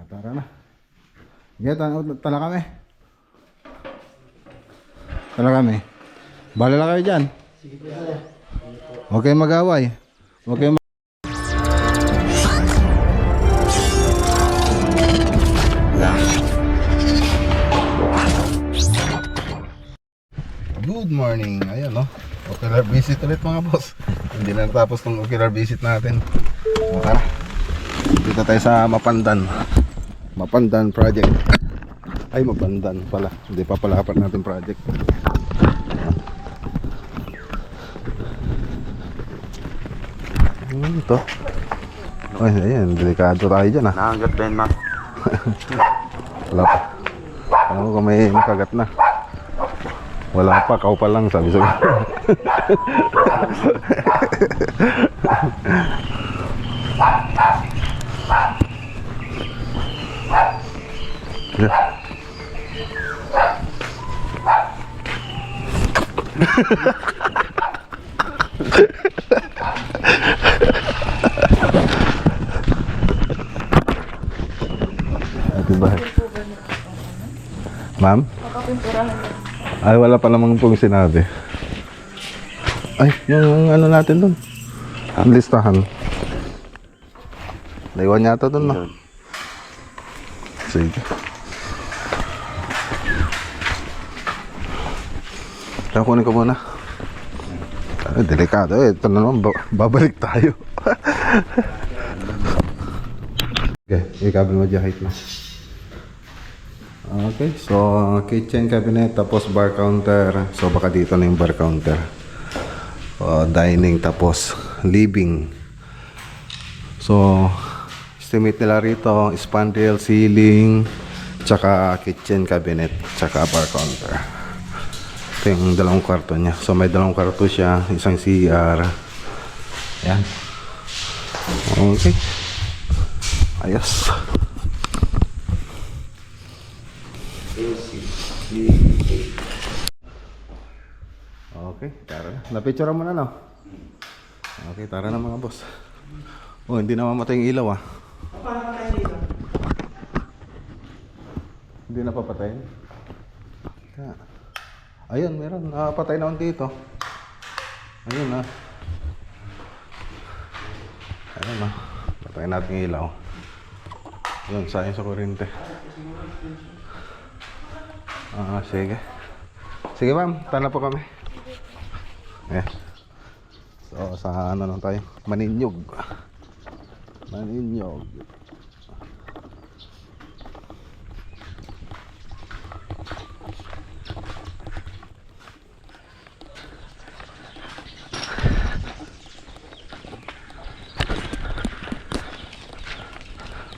Tara na. Sige, tala kami. Tala kami. Bala lang kayo dyan. Huwag kayong mag-away. Huwag kayong Good morning. Ayan, no? Ocular visit ulit mga boss. Hindi na natapos ng ocular visit natin. Tara. Dito tayo sa Mapandan. Mapandan project. Ay, Mapandan pala. Hindi pa pala apat natin project. Ito. Ay, ayan. Delikado tayo dyan, ha. Nakagat ba yun, ma? Wala pa. Alam mo kung may nakagat na. Wala pa, kau pa lang, sabi. Diba? Ma'am? Ay, wala pa namang pong sinabi. Ay, yung ano natin dun. Ang listahan. Naiwan yata dun, no? Sige. Kaya kunin ko muna. Ay, delikado. Ito na naman, babalik tayo. Okay, i-cabinet mo dyan height na. Okay, so kitchen cabinet tapos bar counter. So baka dito na yung bar counter. Dining tapos living. So estimate nila rito spandrel, ceiling, tsaka kitchen cabinet, tsaka bar counter. Ito yung dalawang kwarto niya. So may dalawang kwarto siya, isang CR. Ayan. Okay. Ayos. Okay, tara na. Napicture mo na, no? Okay, tara na mga boss. Oh, hindi na mamatay yung ilaw, ah. Paano patay dito? Hindi na papatay. Ayun, meron. Patay na dito. Ayun, ah. Ayun, ah. Patay natin yung ilaw. Ayun, sayang sa kuryente. Sige. Sige, ma'am. Tana po kami. Eh. So, sa ano lang tayo? Maninyog. Maninyog.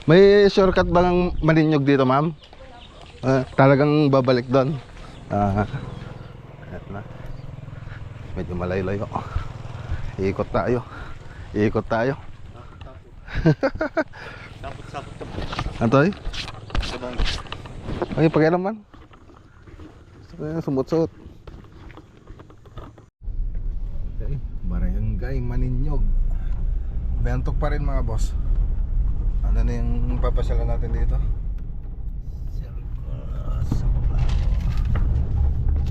May shortcut ba ng Maninyog dito, ma'am? Talagang babalik doon. Ayan na. Medyo malayo-layo. Iikot tayo. Iikot tayo. Sapot-sapot ka po. Antoy? Sabang. Ay, pakialam man. Sumut-sut. Okay. Barangay Maninyog. Bentok pa rin mga boss. Ano na yung papasyalan natin dito?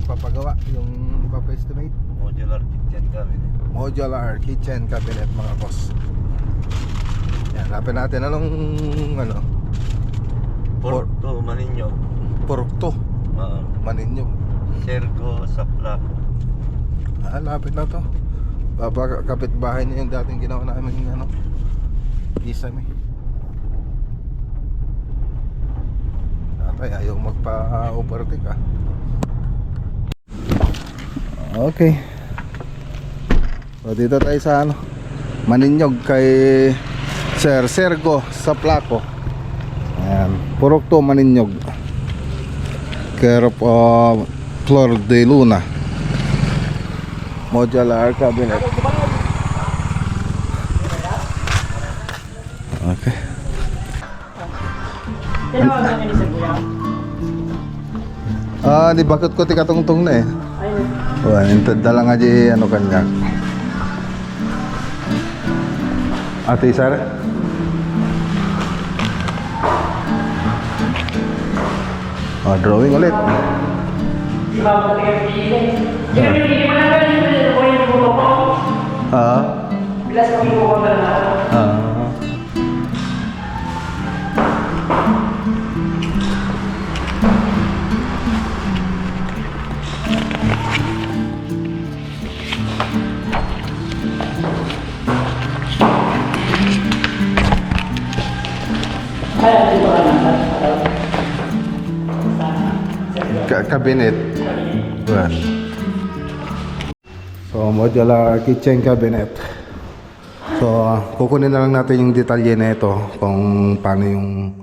Papagawa yung papa-estimate. Modular kitchen cabinet. Modular kitchen cabinet mga boss. Yan, hanapin natin anong ano? Porto, Maninyog. Porto, Maninyog. Sergo, Saplak. Lapit na to. Kapit bahay niya yung dating ginawa namin ano, isame. Tatay ayaw magpa-overtake, ah. Okay. So dito tayo sa ano, Maninyog kay Sir Sergo Saplaco. Ayan, Porto, Maninyog. Care of Flor de Luna. Modular cabinet. Okay. Di bakit ko tikatungtong na eh. Ayun. Dala nga di ano kanya. Ate Sara. Drawing ulit. Ah. Ah. Cabinet. Yan. So, modular kitchen cabinet. So, kukunin na lang natin yung detalye na ito kung paano yung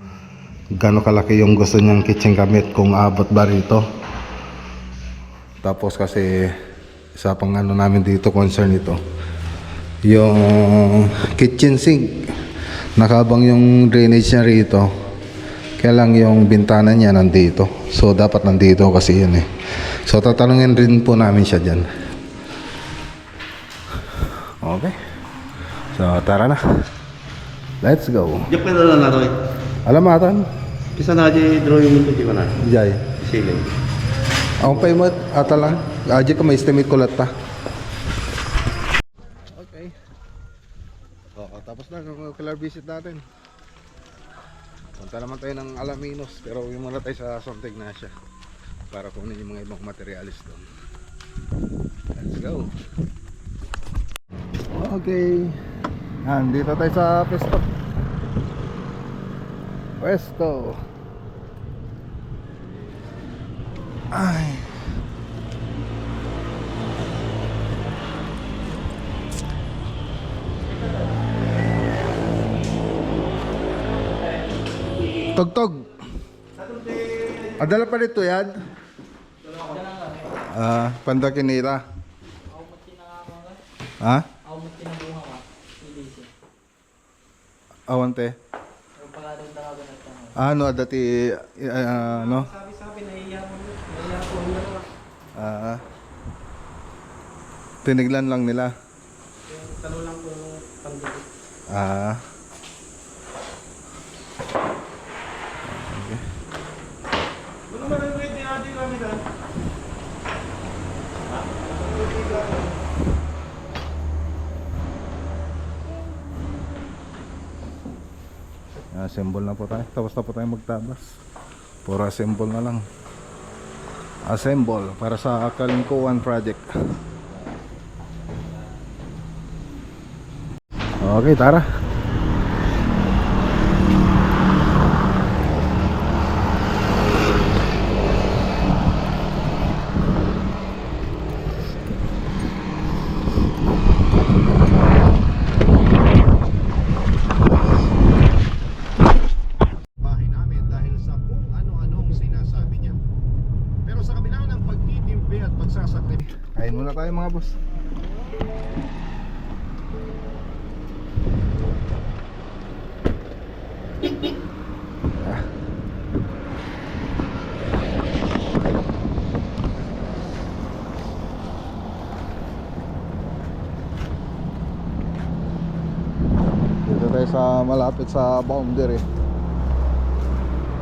gaano kalaki yung gusto niyang kitchen cabinet, kung abot ba rito. Tapos kasi isa pang ano namin dito concern ito, yung kitchen sink. Nakabang yung drainage niya rito. Kaya lang yung bintana niya nandito. So dapat nandito kasi yun eh. So tatanungin rin po namin siya dyan. Okay. So tara na. Let's go. Diyan pa na lang naroy. Alamatan. Isa na di drawing mo ito, di ba na? Jay. Sige. Ako pa yung ata lang. Aji ka may estimate ko lahat pa. Okay. Oo, tapos na yung killer visit natin. Punta naman tayo ng Alaminos, pero uwi muna tayo sa Santa Ignacia para kunin yung mga ibang materialis doon. Let's go. Okay. Dito tayo sa Pesto. Pesto. Ay. Tugtog. Adala pa dito yan? Panda kinira. Ha? Awante. Ano dati ano? Sabi na iya ko Tiniglan lang nila. yung talo lang po yung pandikit. Ano naman ang pwede natin kami doon? Assemble na po tayo. Tapos na po tayo magtabas. Puro assemble na lang. Assemble para sa Kalingkuan project. Okay, tara. Bahay namin dahil sa kung ano-anong sinasabi niya. Pero sa kabila ng pagtitimpi at pagsasakripisyo, Kain muna tayo mga boss. Dito tayo sa malapit sa boundary.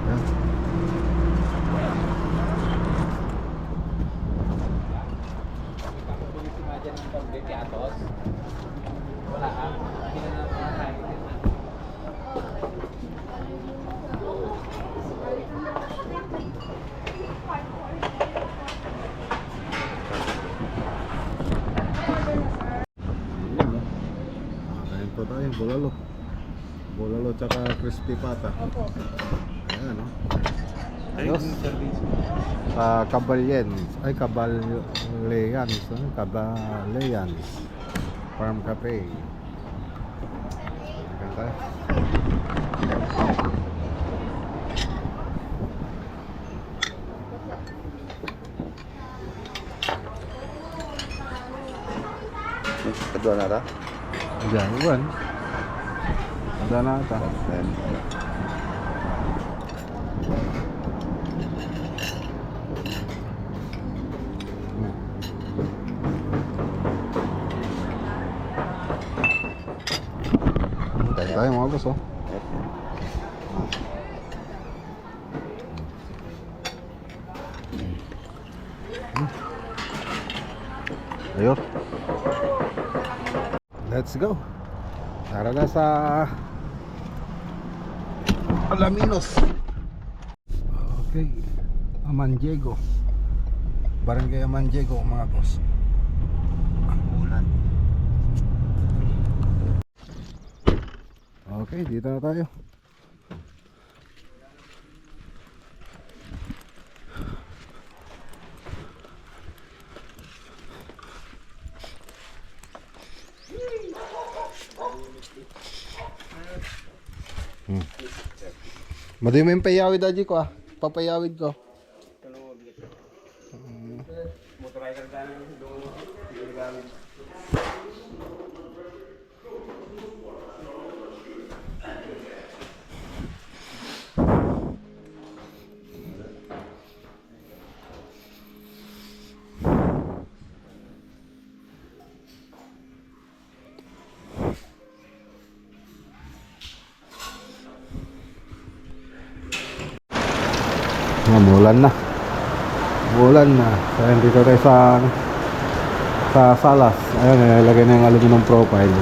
Yan. Kain po tayo, bulalo. Bulalo tsaka crispy pata. Ayan, no? Ayos. Cabalens. Ay, Cabaleyans. Cabaleyans. Farm Cafe. Kain tayo. Kedua na ta? Diyan, buwan. Ada na ata. Kain tayo mga boss, oh. Ayun. Let's go. Tara na sa Alaminos. Okay. Amandiego. Barangay Amandiego mga boss. Ang ulan. Okay, dito na tayo. Madami mo yung payawid aji ko ah. Papayawid ko. Umulan na. Umulan na. So, dito tayo sa Salas. Ayun, nilagay na yung aluminum profile.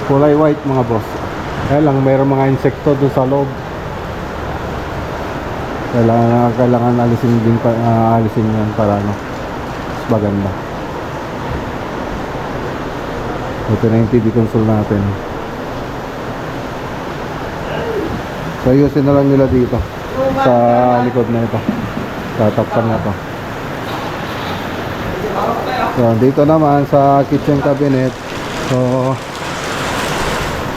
Kulay white mga boss. Kaya lang mayroong mga insekto doon sa loob. Kailangan alisin din alisin yan para ano, mas maganda. Ito na yung TV console natin. So ayusin na lang nila dito sa likod na ito. Tatakpan na to. So dito naman sa kitchen cabinet. So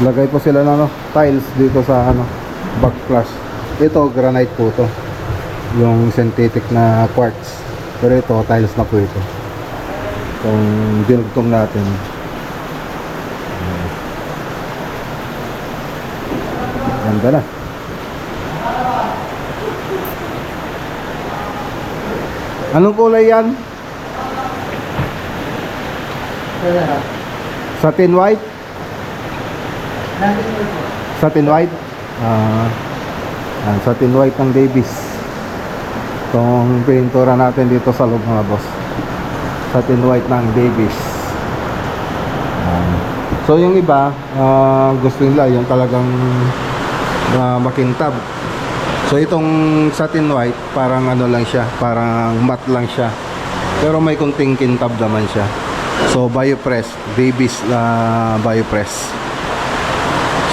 lagay po sila ng tiles dito sa backflash. Ito granite po to. Yung synthetic na quartz. Pero ito tiles na po ito. Itong dinugtong natin. Ganda na. Anong kulay yan? Satin white? Satin white? Satin white ng Davis. Itong pintura natin dito sa loob mga boss. Satin white ng Davis. So yung iba, gusto nila yung talagang makintab. So itong satin white parang ano lang siya, parang matte lang siya. Pero may kunting kintab naman siya. So Biopress, Davis Biopress.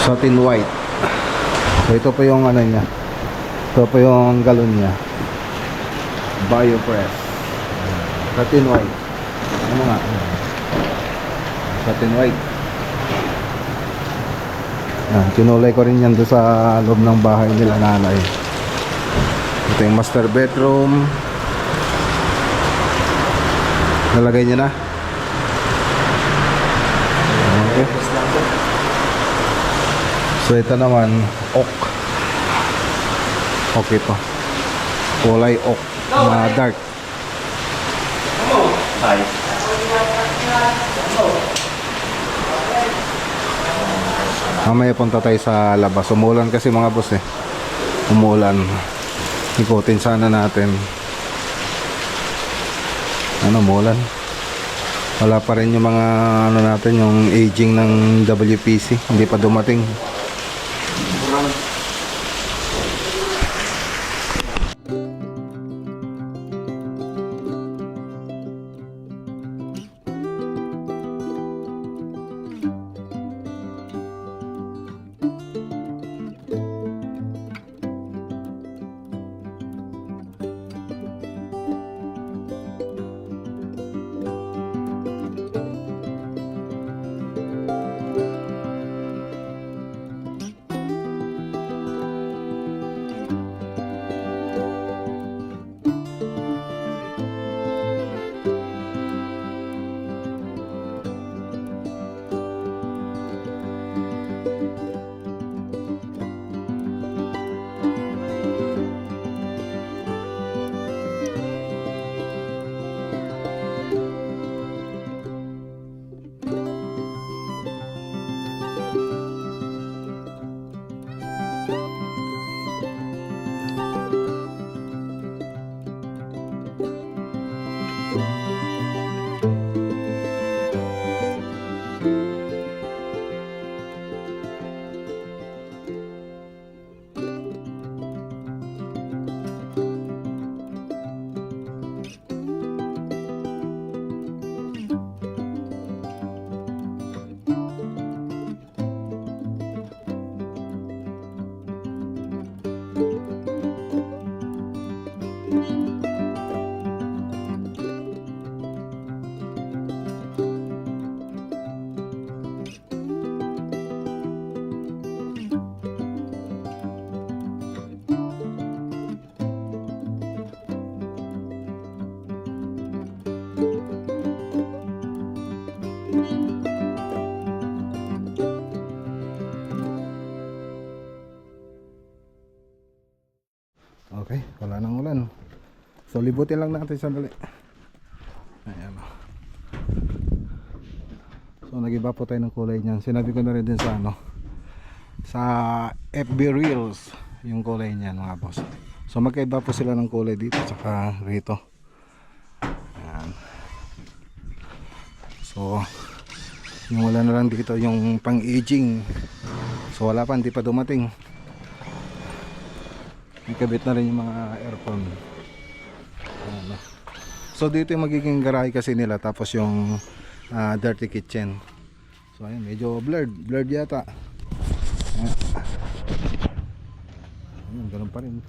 Satin white. So ito po yung ano niya. Ito po yung galon niya. Biopress. Satin white. Ano nga? Satin white. Kinulay ko rin yan doon sa loob ng bahay nila nanay. Ito yung master bedroom. Nalagay niya na. Okay. So ito naman oak. Oak ito. Kulay oak na dark. Mamaya punta tayo sa labas. Umulan kasi mga boss eh. Umulan. Ikutin sana natin. Ano, umulan. Wala pa rin yung mga ano natin, yung aging ng WPC. Hindi pa dumating. Okay, wala nang ulan. So libutin lang natin sandali. Ayan. So nag-iba po tayo ng kulay niyan. Sinabi ko na rin din sa sa FB Reels yung kulay niyan mga boss. So magkaiba po sila ng kulay dito saka rito. Ayan. So yung wala na lang dito yung pang-aging. So wala pa, hindi pa dumating. Ikabit na rin yung mga aircon. Ayan. So dito yung magiging garahe kasi nila, tapos yung dirty kitchen. So ayun, medyo blurred yata. Ayun, ganun pa rin.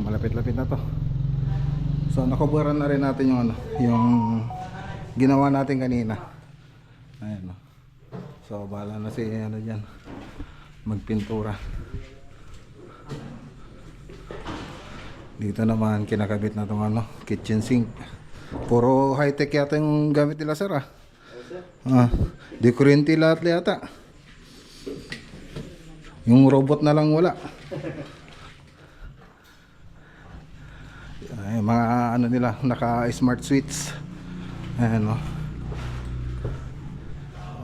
Malapit-lapit na to. So nakuburan na rin natin yung yung ginawa natin kanina. Ayan. So bahala na si diyan magpintura. Dito naman kinakabit na tong kitchen sink. Puro high-tech yata yung gamit nila, sir. Di kuryente lahat yata. Yung robot na lang wala. Ay, mga nila, naka smart switch. Ayan,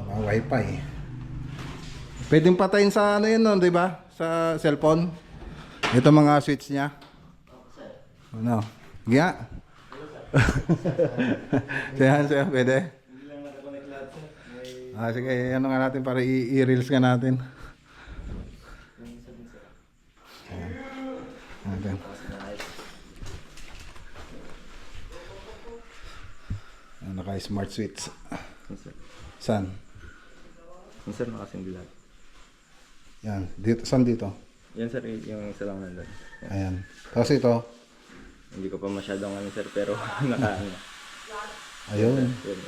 mga wifi. Pwedeng patayin sa yun, di ba? Sa cellphone. Ito mga switch niya. Ano? Giya? Siya, pwede? Sige, ano nga natin para i-reels ka natin. Ayan. Naka smart switch. Saan? Yung sir, nakasindi lahat. Yan. Dito, saan dito? Yan sir, yung isa lang nandun. Ayan. Tapos ito. Hindi ko pa masyadong sir, pero naka Ayun. Yan, yan, sir.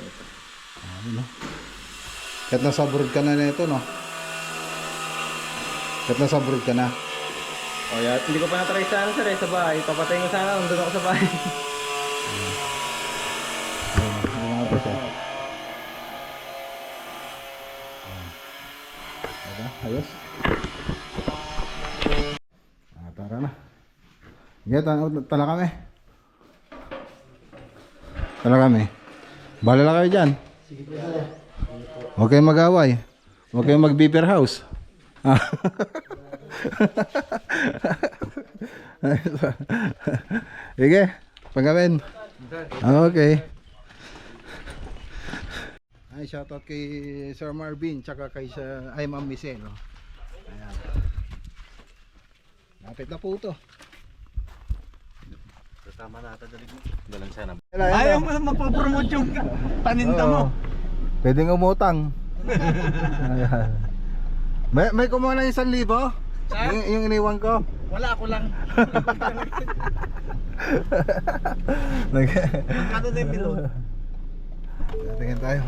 Ayun, no? Kahit nasa abroad ka na nito, no? Kahit nasa abroad ka na. Oh, yeah. Hindi ko pa natry sa sir, sa bahay. Papatayin ko sana, nandun ako sa bahay. Ayos. Tara na. Sige, tala kami. Tala kami. Balala kayo dyan. Huwag kayong mag-away. Huwag kayong mag-beeper house. Sige, pagawin. Okay. Ay, shoutout kay Sir Marvin tsaka kay Ma'am Michelle. Ayan. Lapit na po ito. Kasama na ata dalig mo. Dalang sana. Ayaw mo mapopromote yung paninda mo. Pwedeng umutang. Ayan. May kumuha na 1,000. Yung iniwan ko. Wala, ako lang. Magkano na yung bilog? Tingin tayo.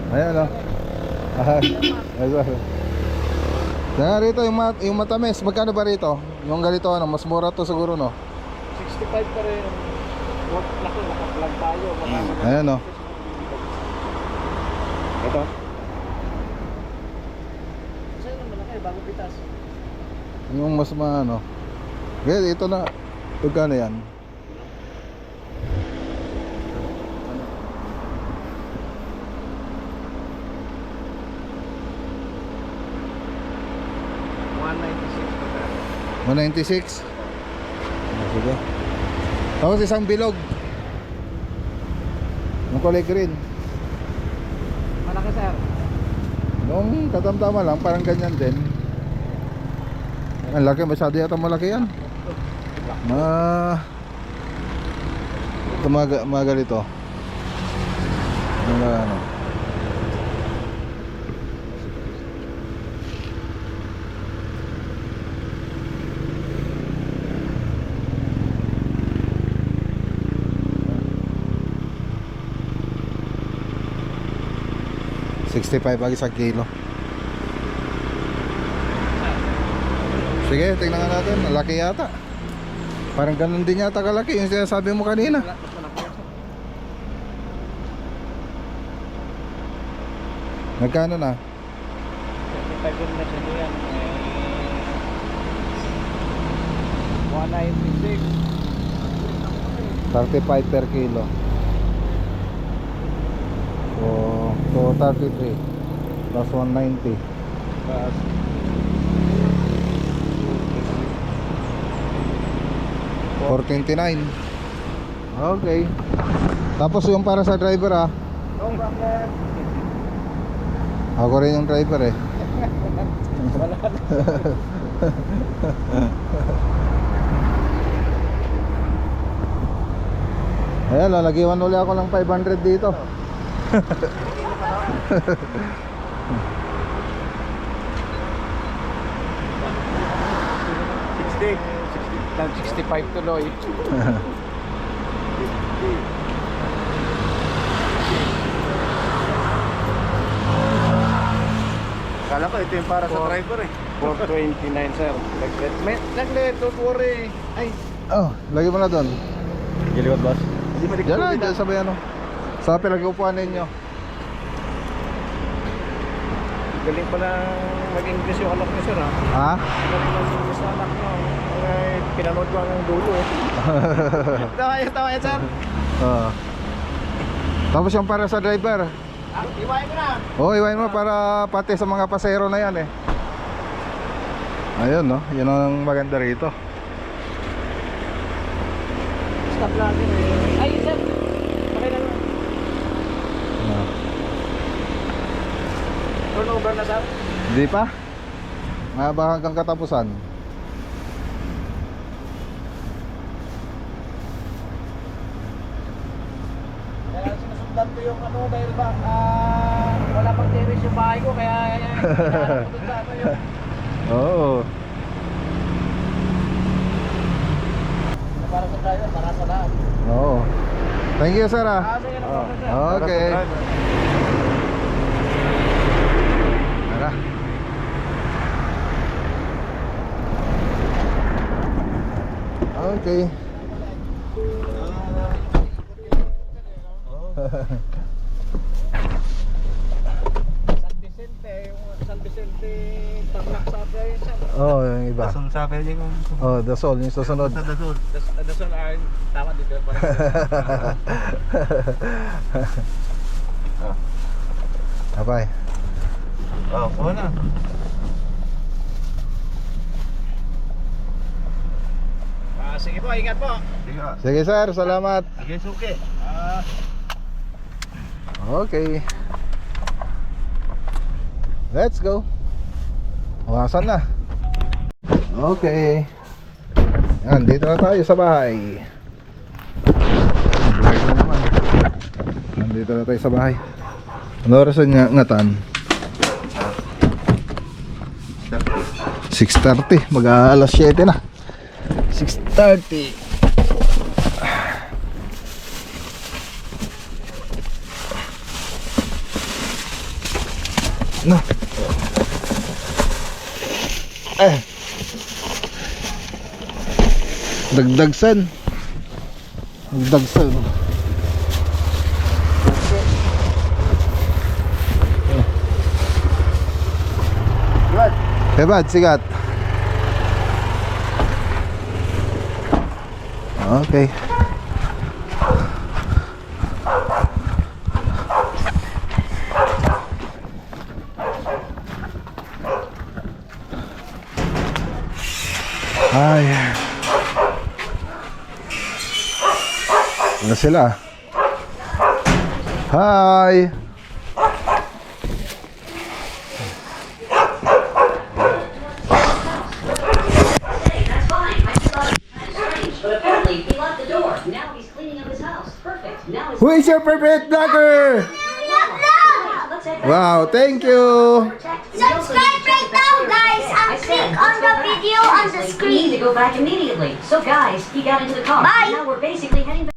Ayan, o. Kaya rito yung matamis, magkano ba rito? Yung ganito, mas mura to siguro, no? 65 pa rin. Laki, naka-vlog tayo. Ayan, o. Ito? Sa'yo naman malaki, bago pitas. Yung mas maano. Kaya ito na. Magkano yan? $196. Sige. Tapos isang bilog. Yung kulay green. Malaki, sir. Nung katamtama lang, parang ganyan din. Ang laki, masyado yata malaki yan. Mga ganito. Mga ano. 65 ang isang kilo. Sige, tingnan nga natin. Malaki yata. Parang ganun din yata kalaki yung sinasabi mo kanina. Nagkano na? 75 yun na siya yan. 196. 35 per kilo. So 33 plus 190 Plus 429. Okay. Tapos yung para sa driver ah. no problem. Ako rin yung driver eh. Ayan, lalagyan ulit ako ng 500 dito. Lang 65 tuloy. Kala ko ito yung para sa driver eh. 429 sir. Naglet, don't worry. Ay, Oh, lagi mo na doon. Giliwat boss. Diyan na, diyan sabay ano. Sa pinag-upuan ninyo. galing pa lang mag-English yung anak ko sir ha. Ha? Galing mag-English na anak ko. Ay, pinanood ko ang dulo eh. Tawa yan sir. Tapos yung para sa driver. Iwain mo na. Oh, iwain mo para pati sa mga pasero na yan eh. Ayun no, yun ang maganda rito. Stop lang din eh. Ay sir. Okay na naman. Turnover na sir. Hindi pa? Mahaba hanggang katapusan. Kaya sinusundan ko yung ano dahil ba wala pang terrace yung bahay ko kaya hinahanap ko dun sa ano yung Oo. para sa driver, para sa lahat. Oo. Thank you sir ah. Sige na po sir. Okay. Tara. Okay. San Vicente, Tarlac sa akin sir. Oh, yung iba. Dasol sabi niya kung Oh, Dasol yung susunod. sa Dasol. Dasal ay tama dito para Abay. Oh, kuha na. sige po, ingat po. Sige. Sige sir, salamat. Sige, suki. Okay. Let's go. Asan na? Okay. Yan, dito na tayo sa bahay. Vlog na naman. Nandito na tayo sa bahay. Ano oras nga ngatan? 6:30. Mag-aalas 7 na. 6:30. Na. Dagdagsan. Dagdagsan. Hebad, sigat. Okay. Ay. Ano sila? Hi. Who is your favorite vlogger? Wow, thank you. Subscribe right now, guys, and click on the video on the We need screen. to go back immediately. So guys, he got into the car. Bye. Now we're basically heading back.